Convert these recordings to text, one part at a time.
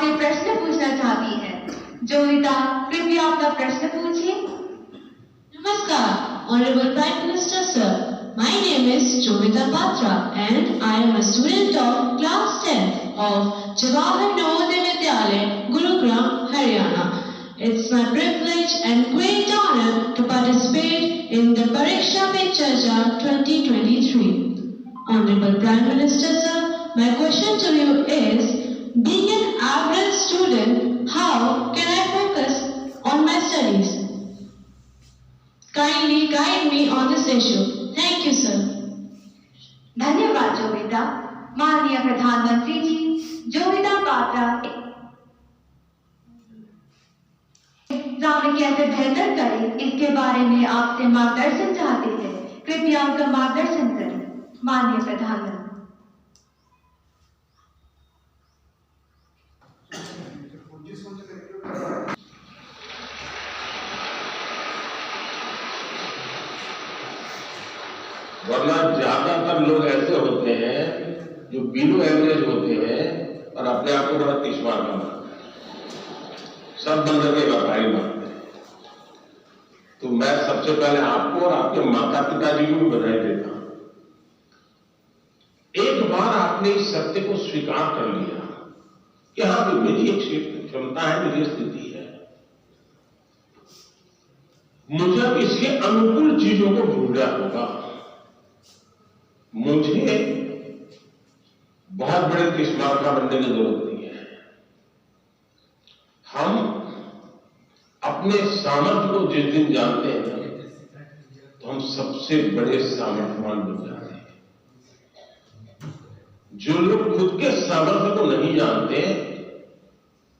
आपसे प्रश्न पूछना चाहती है। जोविता, कृपया अपना प्रश्न पूछिए। Namaskar, Honorable Prime Minister Sir. My name is Jovita Patra and I am a student of class 10 of Jawahar Navodaya Vidyalaya, Gurugram, Haryana. It's my privilege and great honor to participate in the Pariksha Pe Charcha 2023. Honorable Prime Minister Sir, my question to you is, being an average student, how can I focus on my studies? Kindly guide me on this issue. Thank you, sir. धन्यवाद जोविता। माननीय प्रधानमंत्री जी, Jovita Patra exam में कैसे बेहतर करें इसके बारे में आपसे मार्गदर्शन चाहते हैं। कृपया उनका मार्गदर्शन करें। माननीय प्रधानमंत्री। वरना ज्यादातर लोग ऐसे होते हैं जो बिलो एवरेज होते हैं और अपने आप को बड़ा तिश्वार का मानते हैं, सब बंदर के व्यापारी मानते हैं। तो मैं सबसे पहले आपको और आपके माता पिताजी को भी बधाई देता हूं। एक बार आपने इस सत्य को स्वीकार कर लिया कि हाँ भी मेरी एक क्षमता है, मेरी स्थिति है, मुझे अब इसके अनुकूल चीजों को ढूंढना होगा। मुझे बहुत बड़े तिश्वार का बनने की जरूरत नहीं है। हम अपने सामर्थ्य को जिस दिन जानते हैं तो हम सबसे बड़े सामर्थ्यवान बन जाते हैं। जो लोग खुद के सामर्थ्य को नहीं जानते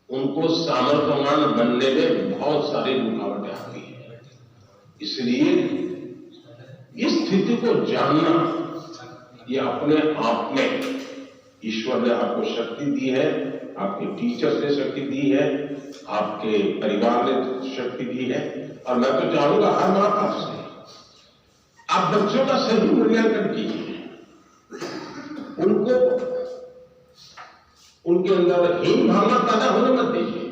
उनको सामर्थ्यवान बनने में बहुत सारी रुकावटें आती है। इसलिए इस स्थिति को जानना, ये अपने आप में ईश्वर ने आपको शक्ति दी है, आपके टीचर्स ने शक्ति दी है, आपके परिवार ने शक्ति दी है। और मैं तो चाहूंगा हर मां बाप से आप बच्चों का सही मूल्यांकन कीजिए, उनको उनके अंदर हीन भावना पैदा होने मत दीजिए,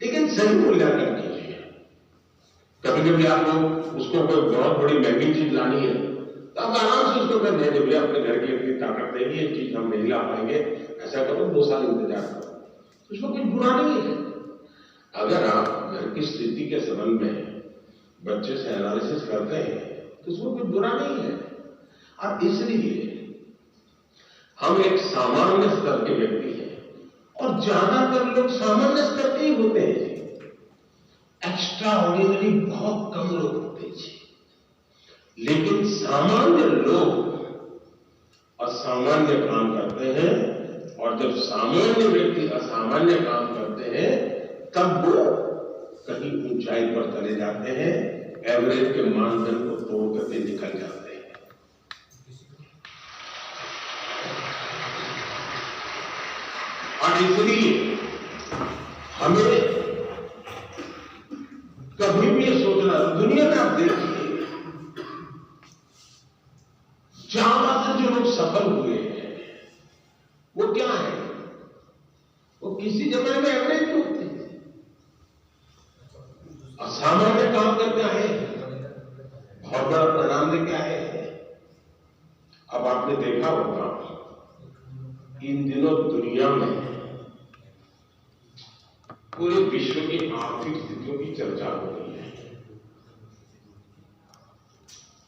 लेकिन सही मूल्यांकन कीजिए। कभी कभी आप लोग उसको कोई बहुत बड़ी महंगी चीज लानी है तो आप आराम से उसको कर दे देंगे, अपने घर की इतनी ताकत देगी, ये चीज हम नहीं ला पाएंगे, ऐसा करो 2 साल इंतजार करो, तो उसमें कुछ बुरा नहीं है। अगर आप घर की स्थिति के संबंध में बच्चे से एनालिसिस करते हैं तो उसमें कुछ बुरा नहीं है। और इसलिए हम एक सामान्य स्तर के व्यक्ति हैं और ज्यादातर लोग सामान्य स्तर के ही होते हैं। एक्स्ट्रा ऑर्डिनरी बहुत कम लोग होते हैं। लेकिन सामान्य लोग असामान्य काम करते हैं, और जब सामान्य व्यक्ति असामान्य काम करते हैं तब वो कहीं ऊंचाई पर चले जाते हैं, एवरेज के मानदंड को तोड़ करके निकल जाते हैं। और इसलिए हमें कभी भी ये सोचना, दुनिया में आप देखिए ज्यादातर जो लोग सफल हुए हैं वो क्या है, वो किसी जमाने में एवरेज लोग थे, असामान्य काम करके आए, बहुत बड़ा परिणाम लेके आए हैं। अब आपने देखा होगा इन दिनों दुनिया में पूरे विश्व की आर्थिक स्थितियों की चर्चा हो रही है।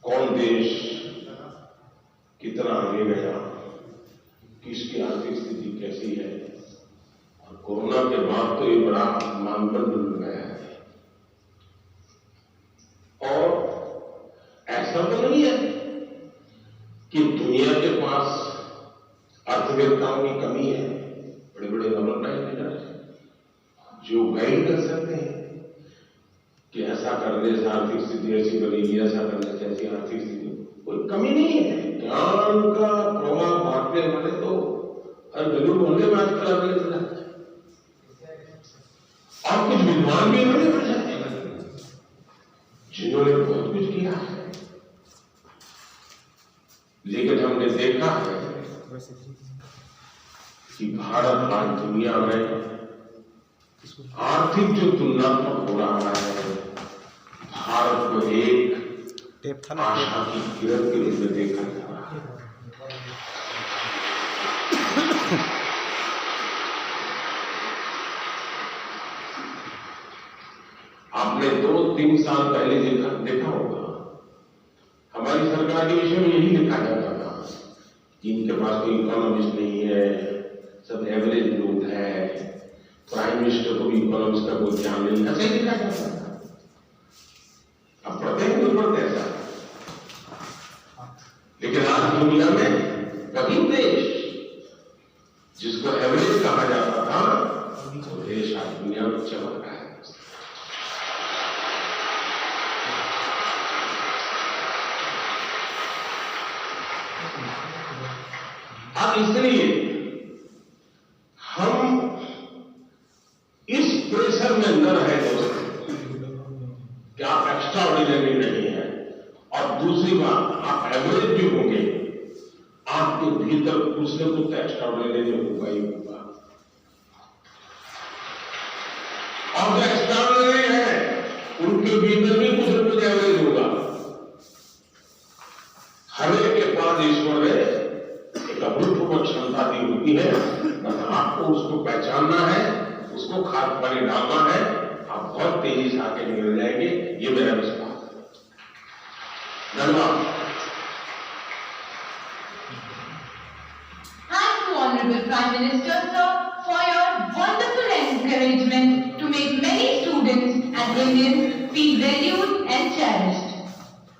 कौन देश कितना आगे गया, किसकी आर्थिक स्थिति कैसी है, और कोरोना के बाद तो ये बड़ा मानदंड बन गया है। और ऐसा तो नहीं है कि दुनिया के पास अर्थव्यवस्थाओं की कमी है। बड़े बड़े डेवलपमेंट लीडर जो गाइड कर सकते हैं कि ऐसा करने से आर्थिक स्थिति ऐसी बनेगी, ऐसा करने से ऐसी आर्थिक स्थिति, कोई कमी नहीं है। ज्ञान का प्रभाव बांटने वाले तो हर गली मोहल्ले में आजकल अवेलेबल है, और कुछ विद्वान भी अवेलेबल है जिन्होंने बहुत कुछ किया है। लेकिन हमने देखा है कि भारत आज दुनिया में आर्थिक जो तुलनात्मक हो रहा है, भारत को एक आशा की किरण के रूप में देखा जा रहा है। आपने 2-3 साल पहले देखा होगा, हमारी सरकार के विषय में यही लिखा जाता था कि इनके पास कोई इकोनॉमिस्ट नहीं है, सब एवरेज लोग हैं, प्राइम मिनिस्टर को भी इकोनॉमिस्ट का कोई ज्ञान नहीं, ऐसा ही लिखा जाता था। अब पढ़ते हैं तो पढ़ते ऐसा, लेकिन आज दुनिया में वही देश जिसको एवरेज कहा जाता था, वो देश आज दुनिया में चमक रहा है। अब इसलिए हम इस प्रेशर में न रहे दोस्तों कि आप एक्स्ट्रा ऑर्डिनरी नहीं है, और दूसरी बात आप एवरेज भी होंगे, आपके भीतर कुछ न कुछ एक्स्ट्रा ऑर्डिनरी होगा ही होगा। और जो एक्स्ट्रा ऑर्डिनरी है उनके भीतर भी कुछ न कुछ एवरेज होगा। हर एक के पास ईश्वर ने एक अभूतपूर्व क्षमता दी होती है, बस आपको उसको पहचानना है, उसको खाद पानी डालना है, आप बहुत तेजी से आगे निकल जाएंगे, ये मेरा विश्वास है। धन्यवाद। Thank you, Honorable Prime Minister, sir, for your wonderful encouragement to make many students and Indians feel valued and cherished.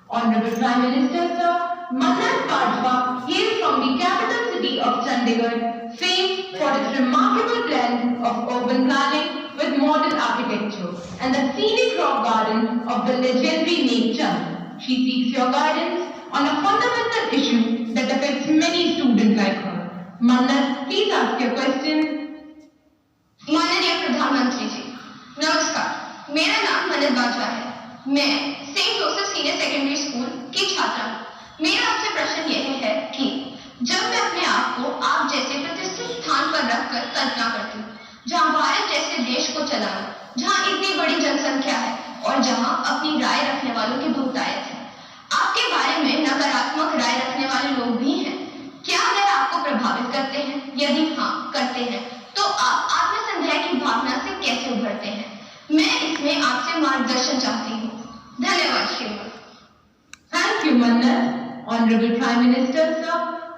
Honorable Prime Minister, sir, Mannat Bajwa hails from the capital city of Chandigarh, famed for its remarkable blend of urban planning with modern architecture and the scenic rock garden of the legendary nature. She seeks your guidance on a fundamental issue that affects many students like her. Mannat, please ask your question. माननीय प्रधानमंत्री जी, नमस्कार। मेरा नाम मन्नत बाजवा है। मैं Saint Joseph senior secondary school की छात्रा हूँ। मेरा आपसे प्रश्न यह है कि जब मैं अपने आप को आप जैसे प्रतिष्ठित स्थान पर रखकर कल्पना करती हूँ, जहाँ भारत जैसे देश को चलाना, जहाँ इतनी बड़ी जनसंख्या है और जहाँ अपनी राय रखने वालों की बहुतायत है, आपके बारे में नकारात्मक राय रखने वाले लोग भी हैं। क्या वह आपको प्रभावित करते हैं? यदि हाँ करते हैं, तो आप आत्मसंदेह की भावना से कैसे उभरते हैं? मैं इसमें आपसे मार्गदर्शन चाहती हूँ। धन्यवाद श्रीमान। Thank you, Mannat. Honorable Prime Minister, sir,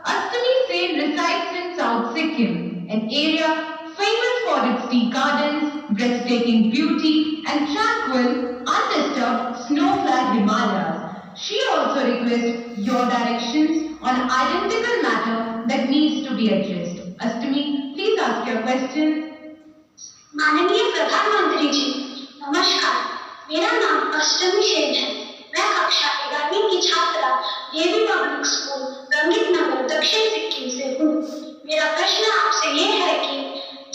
Astami Sen resides in South Sikkim, an area famous for its tea gardens, breathtaking beauty, and tranquil, undisturbed snow-clad Himalayas. She also requests your directions on an identical matter that needs to be addressed. Astami, please ask your question. माननीय प्रधानमंत्री जी, नमस्कार। मेरा नाम अष्टमी सेन है। मैं कक्षा 11वीं की छात्रा देवी पब्लिक स्कूल रंगित नगर दक्षिण सिक्किम से हूँ। मेरा प्रश्न आपसे ये है कि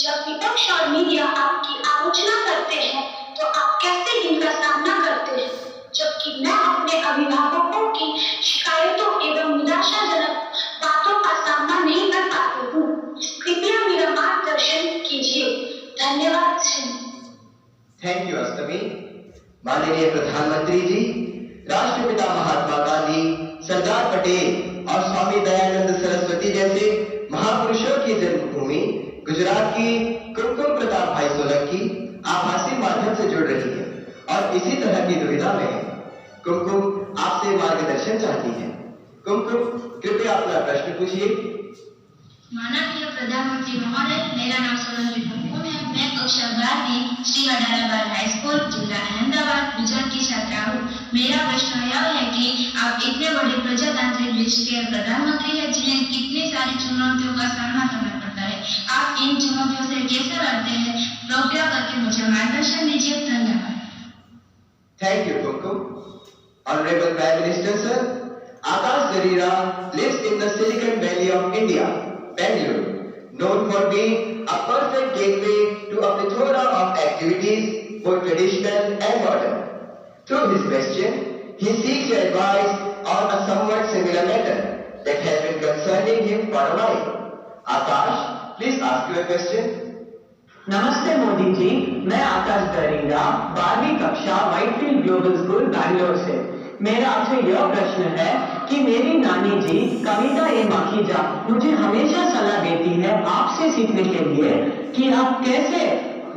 जब विपक्ष और मीडिया आपकी आलोचना करते हैं तो आप कैसे इनका सामना करते हैं, जबकि मैं अपने अभिभावकों की शिकायतों एवं निराशाजनक बातों का सामना नहीं कर पाती हूँ। कृपया मेरा मार्गदर्शन कीजिए। धन्यवाद श्री। थैंक यू अष्टमी। माननीय प्रधानमंत्री जी, राष्ट्रपिता महात्मा गांधी, सरदार पटेल और स्वामी दयानंद सरस्वती जैसे महापुरुषों की जन्मभूमि गुजरात की कुमकुम प्रताप भाई सोलंकी आभासी माध्यम से जुड़ रही है और इसी तरह की दुविधा में कुमकुम आपसे मार्गदर्शन चाहती है। कुमकुम, कृपया अपना प्रश्न पूछिए। माननीय प्रधानमंत्री महोदय, मेरा नाम सोलंकी कुमकुम है। मैं कक्षा 12वीं श्री अडालाबाद हाई स्कूल जिला अहमदाबाद गुजरात की छात्रा हूँ। मेरा प्रश्न यह है कि आप इतने बड़े प्रजातांत्रिक देश के प्रधानमंत्री हैं, जिन्हें कितनी सारी चुनौतियों का सामना करना पड़ता है। आप इन चुनौतियों से कैसे लड़ते हैं? कृपया करके मुझे मार्गदर्शन दीजिए। धन्यवाद। Thank you Kumkum. Honourable prime minister sir, Akash जरीरा lives in the Silicon Valley of India, Bangalore, known for being a perfect gateway to a plethora of activities, both traditional and modern. Through his question, he seeks your advice on a somewhat similar matter that has been concerning him for a while. Akash, please ask you a question. नमस्ते मोदी जी, मैं आकाश दरिंगा 12वीं कक्षा Whitefield global school Bangalore से। मेरा आपसे यह प्रश्न है कि मेरी नानी जी कविता ए माखीजा मुझे हमेशा सलाह देती है आपसे सीखने के लिए कि आप कैसे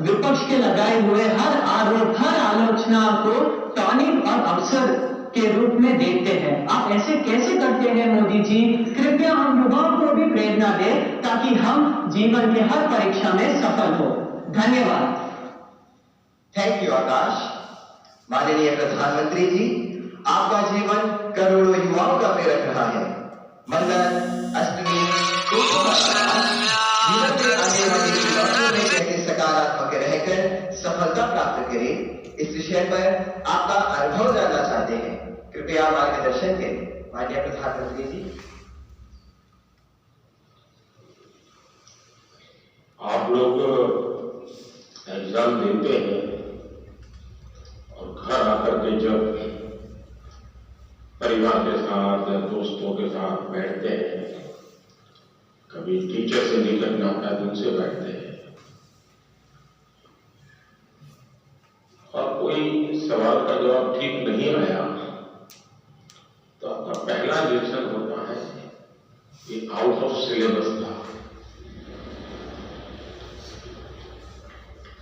विपक्ष के लगाए हुए हर आरोप हर आलोचना को टॉनिक और अवसर के रूप में देखते हैं। आप ऐसे कैसे करते हैं मोदी जी? कृपया हम युवाओं को भी प्रेरणा दें ताकि हम जीवन के हर परीक्षा में सफल हो। धन्यवाद। थैंक यू आकाश। माननीय प्रधानमंत्री जी, आपका जीवन करोड़ों युवाओं का प्रेरक रहा है। मंगल, अष्टमी, जीवन में आने वाले चुनौतियों में कैसे सकारात्मक रहकर सफलता प्राप्त करें, इस विषय पर आपका अनुभव जानना चाहते हैं। कृपया मार्गदर्शन करें माननीय प्रधानमंत्री जी। आप लोग एग्जाम देते हैं और घर आकर के जब परिवार के साथ या दोस्तों के साथ बैठते हैं, कभी टीचर से नहीं करना आता है, उनसे बैठते हैं और कोई सवाल का जवाब ठीक नहीं आया तो आपका पहला रिएक्शन होता है कि आउट ऑफ सिलेबस था।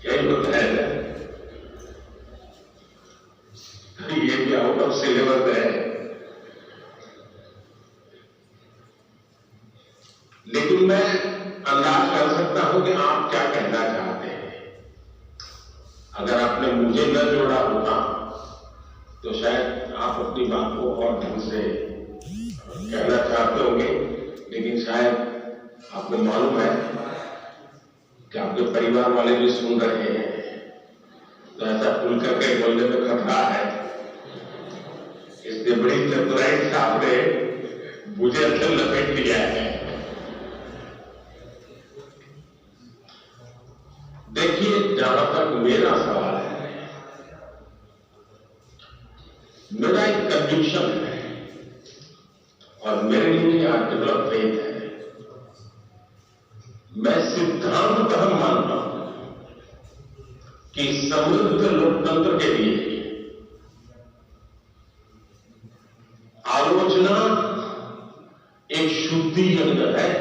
यही होता है, ये भी आउट ऑफ सिलेबस है। लेकिन मैं अंदाज कर सकता हूं कि आप क्या कहना चाहते हैं। अगर आपने मुझे न जोड़ा होता तो शायद आप अपनी बात को और ढंग से कहना चाहते होंगे, लेकिन शायद आपको मालूम है कि आपके परिवार वाले भी सुन रहे हैं, तो ऐसा खुल करके बोलने में खतरा है। इसलिए बड़ी चतुराई से आपने मुझे अंदर लपेट लिया है। देखिए, जहां तक मेरा सवाल है, मेरा एक कन्विक्शन है और मेरे लिए आर्टिकल ऑफ फेथ है। मैं सिद्धांततः मानता हूं कि समृद्ध लोकतंत्र के लिए आलोचना एक शुद्धि यंत्र है।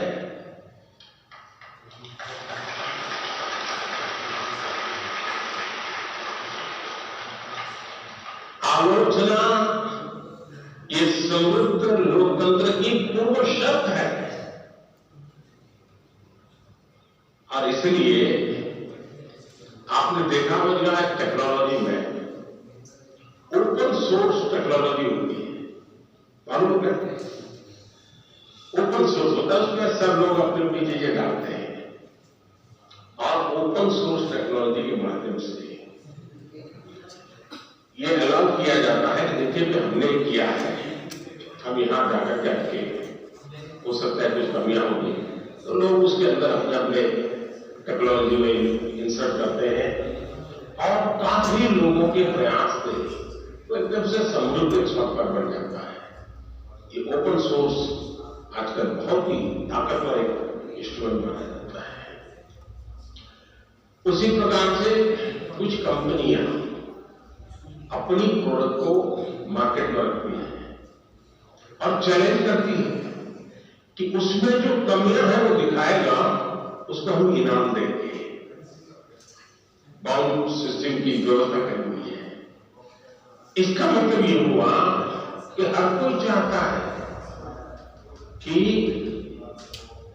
आलोचना ये समृद्ध लोकतंत्र की पूर्व शर्त है और इसलिए आपने देखा होगा टेक्नोलॉजी में ओपन सोर्स टेक्नोलॉजी होती है, मालूम है? ओपन सोर्स होता है, उसमें सब लोग अपनी अपनी चीजें डालते हैं और ओपन सोर्स टेक्नोलॉजी के माध्यम से ये अलाउ किया जाता है कि देखिए कि हमने किया है, हम यहां जाकर के हो सकता है कुछ कमियां होगी तो लोग उसके अंदर अपने अपने टेक्नोलॉजी में इंसर्ट करते हैं और काफी लोगों के प्रयास से तो एकदम से समृद्ध एक सॉफ्टवेयर बन जाता है। ये ओपन सोर्स आजकल बहुत ही ताकतवर एक इंस्ट्रूमेंट माना जाता है। उसी प्रकार से कुछ कंपनियां अपनी प्रोडक्ट को मार्केट में रखती है और चैलेंज करती है कि उसमें जो कमियां हैं वो दिखाएगा, उसको हम इनाम देंगे। बाउंड सिस्टम की व्यवस्था करी हुई है। इसका मतलब ये हुआ कि हर कोई चाहता है कि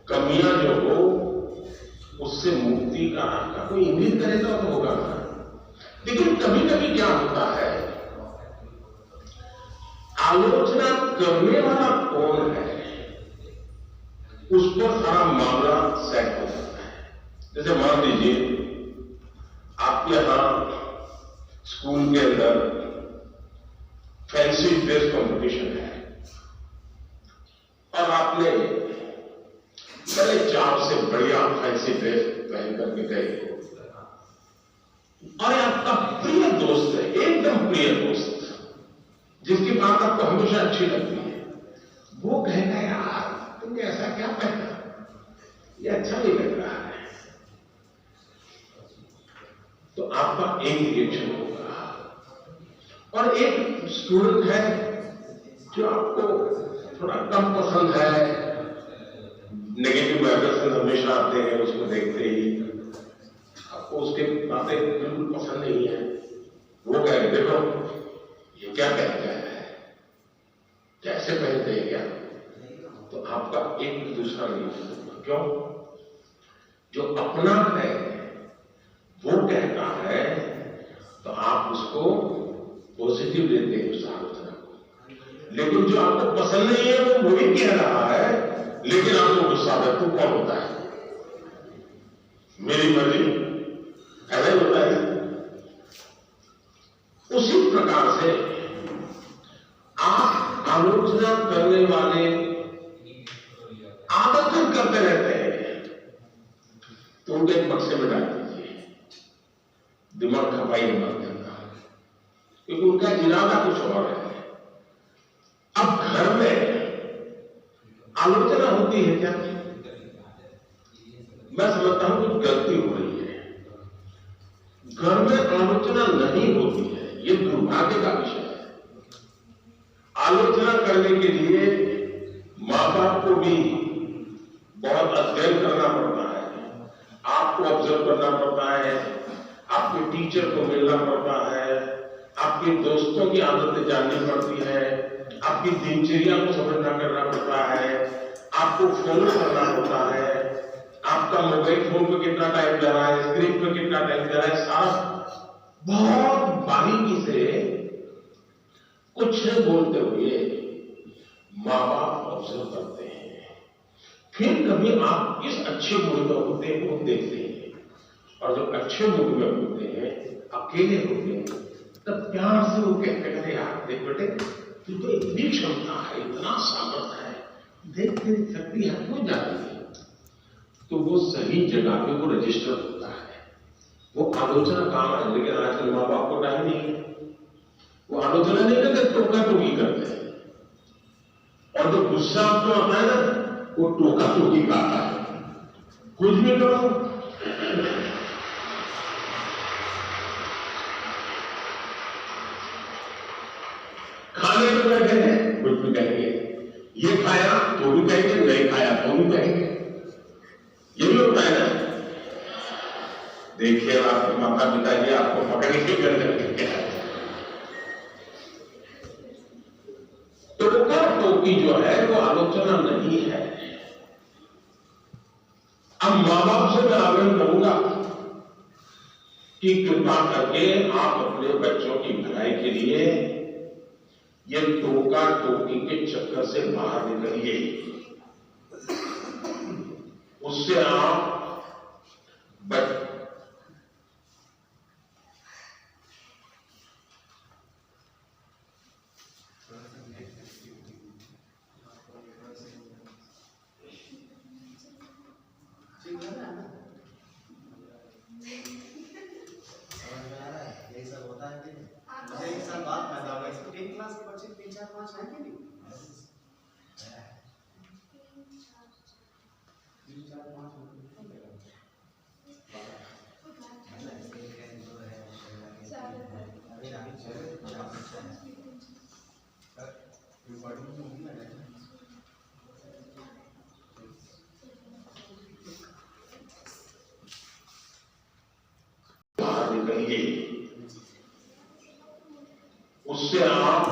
कमियां जो हो उससे मुक्ति का कोई उम्मीद करेगा तो होगा। लेकिन कभी कभी क्या होता है, आलोचना करने वाला कौन है उस पर सारा मामला सेट हो जाता है। जैसे मान लीजिए आपके यहां स्कूल के अंदर फैंसी ड्रेस कंपटीशन है और आपने बड़े चाव से बढ़िया फैंसी ड्रेस पहन करके गए और आपका प्रिय दोस्त है, एकदम प्रिय दोस्त, जिसकी बात आपको हमेशा अच्छी लगती है, वो कहेगा यार तुमने ऐसा क्या पहना, ये अच्छा नहीं लग रहा है। आपका एक रिएक्शन होगा, और एक स्टूडेंट है जो आपको थोड़ा कम पसंद है, नेगेटिव वाइब्रेशन हमेशा आते हैं उसको देखते ही, आपको उसके बातें बिल्कुल पसंद नहीं है, वो कहे देखो ये क्या कहता है, कैसे पहनते हैं क्या, तो आपका एक दूसरा रिएक्शन होगा। क्यों? जो अपना है वो कहता है तो आप उसको पॉजिटिव लेते हैं उस आलोचना को, लेकिन जो आपको पसंद नहीं है वो वही कह रहा है, लेकिन आपको गुस्सा आता है, तो कौन होता है? मेरी मर्जी, ऐसा ही होता है। उसी प्रकार से आप आलोचना करने वाले आलोचना करते रहते हैं तो उनके एक बक्से में डाल दीजिए, दिमाग खपाई मत करना, क्योंकि उनका इरादा कुछ और है। अब घर में आलोचना होती है क्या? मैं समझता हूं कुछ गलती हो रही है। घर में आलोचना नहीं होती है, ये दुर्भाग्य का विषय है। आलोचना करने के लिए मां बाप को भी बहुत अध्ययन करना पड़ता है, आपको ऑब्जर्व करना पड़ता है, आपके टीचर को मिलना पड़ता है, आपके दोस्तों की आदतें जाननी पड़ती है, आपकी दिनचर्या को समझना करना पड़ता है, आपको फॉलो करना होता है, आपका मोबाइल फोन पे कितना टाइम जा रहा है, स्क्रीन पे कितना टाइम जा रहा है, सारा बहुत बारीकी से कुछ बोलते हुए माँ बाप ऑब्जर्व करते हैं। फिर कभी आप इस अच्छे मूड में होते हैं वो देखते हैं, और जब अच्छे मूड में होते हैं, अकेले होते हैं, तब प्यार से वो कहते हैं यार देख बेटे तू तो इतनी क्षमता है, इतना सामर्थ्य है, देख तेरी शक्ति है हो जाती है, तो वो सही जगह पे वो रजिस्टर होता है। वो आलोचना काम है, लेकिन आजकल माँ बाप को टाइम नहीं है, वो आलोचना नहीं करते, टोका टोकी करते हैं, और जो गुस्सा आपको आता है ना वो टोका टोकी का आता है। कुछ भी करो, खाने में बैठे हैं कुछ भी कहेंगे, ये खाया तो भी कहेंगे, नहीं खाया तो भी कहेंगे, ये भी होता है ना। देखिए आपके माता पिता जी आपको पकड़ के कर करके क्या, तो टोका टोकी जो है वो आलोचना नहीं है। अब मां बाप से मैं आग्रह करूंगा कि कृपा करके आप अपने बच्चों की भलाई के लिए ये टोका टोकी के चक्कर से बाहर निकलिए, उससे आप यही सब होता है। मुझे एक साल बाद पैदा हुआ, इसको 10 क्लास के बच्चे 3 4 5 है कि नहीं? 3 4 5 बाहर निकलिए, उससे आप